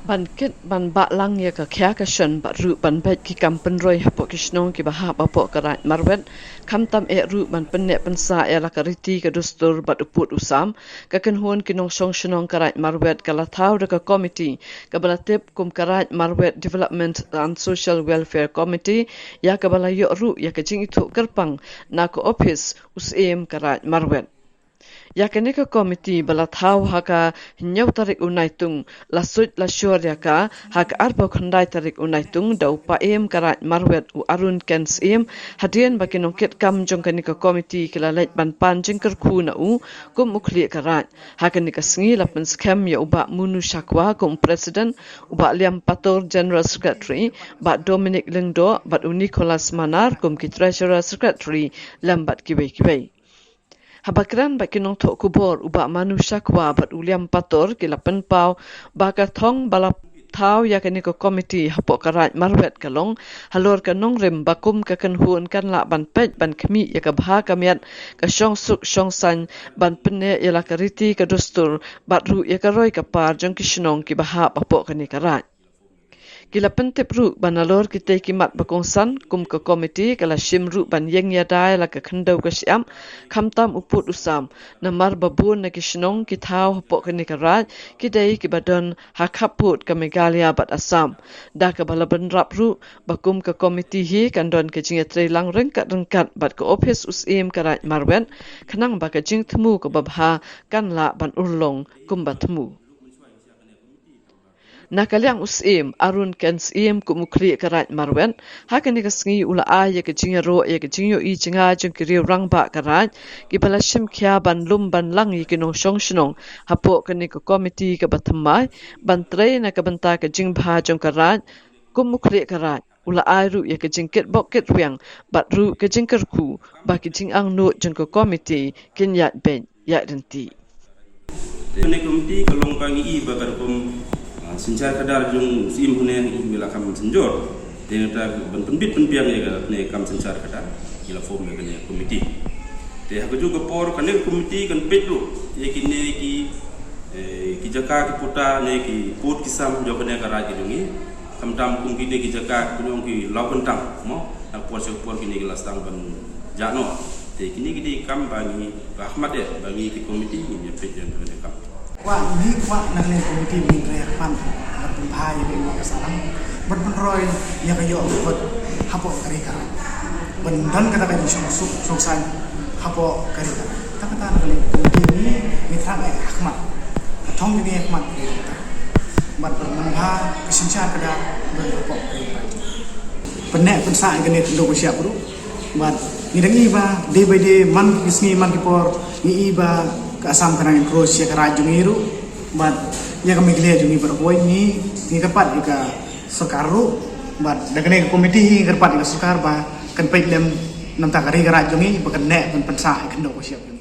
Ban kit ban ba lang ya ka kya ka shan ba ru ban bet ki kam pen roi hapo kishnong ki baha ba po karat marwet kam tam e ru ban pen ne pen sa ya la kariti ka dustur bat uput usam ka kan hon kinong song shnong karat marwet ka la thau da ka committee ka bala tip kum karat marwet development and social welfare committee ya ka bala yo ru ya ka jing itu kerpang na ko office usem karat marwet ya kene ka komiti bala thau haka hinyau tarik unaitung lasut lasur ya ka haka arbo khandai tarik unaitung dau pa em karat marwet u arun kens em hadian bakinong ket kam jong kene ka komiti kila lait ban pan jingker khu na u kum ukli karat haka ni ka sngi lapen scam ya uba munu shakwa kum president uba liam pator general secretary ba dominic lengdo ba nicholas manar kum ki treasurer secretary lambat kibai habakran bakinong tok kubor uba manusia kwa bat uliam pator kilapen pau baka thong balap thau ya kani ko committee hapo karat marwet kalong halor kanong rem bakum ka kan huon kan la ban pet ban khmi ya ka bha kamiat ka shong suk shong san ban penne ya la kariti ka dustur bat ru ya ka roi ka par jong kishnong ki baha bapo kani karat Kila pentip ru banalor kita kimat bakongsan kum ke komiti kala shimru ban yeng ya dai la ka khandau ka siam khamtam uput usam namar babun na kishnong ki thau hapo kani karat kidai ki badon hakaput ka Meghalaya bat Assam da ka balaban rap ru bakum ke komiti hi kandon ke jinga tre lang rengkat bat ke office usim karat marwen khanang ba ka jing thmu ka babha kan la ban urlong kum batmu Nakaliang usim arun kens im kumukli karat marwen hakani kasngi ula ya ke jinga ro ya ke jingyo I jinga jing kiri rang ba karat ki balashim kya ban lum ban lang yi kinong shong shnong hapo kani ko komiti ka bathamai ban tre na ka banta ka jing bha jong karat kumukli karat ula ru ya ke jingket bokket riang bat ru ke jingker ku ba ki jing ang no jong ko komiti kin yat ben ya renti Kene komiti kalong pangi I bakar kom sincar kadar jung sim hunen imela kam senjor dengan ta ban penbit penpiang ya ne kam sincar kadar ila form ya ne komiti te ha juga por kane komiti kan pedro ye ki ne ki jaka ki puta ne ki put ki sam jo kane kara ki dungi kam tam kum ki ne ki jaka kunong ki lawan tang mo ak por ki ne ki lastang ban jano te kini ki kam bangi rahmat ya bangi ki komiti ni pedro ne kam Wah ini wah nanti komiti mengenai pan berpenghai dengan kesalahan berpenroy yang kayu buat hapok kerja bendan kata kata suksan hapok kerja tapi tak ada komiti ini mitra Ahmad thong ini Ahmad berpenghai kesencar kerja berhapok kerja penek pensai kene tendo siap bro buat ngidangi ba day by day man kisni man kipor ni iba ka asam kanang Croatia ka rajung iru bat ya kami gele jungi berboy ni kerpat ka sekaru bat dagane komiti hi kerpat ka sekar ba kan paitlem nam ta kari ka rajung i bakan ne kan pensa kan do siap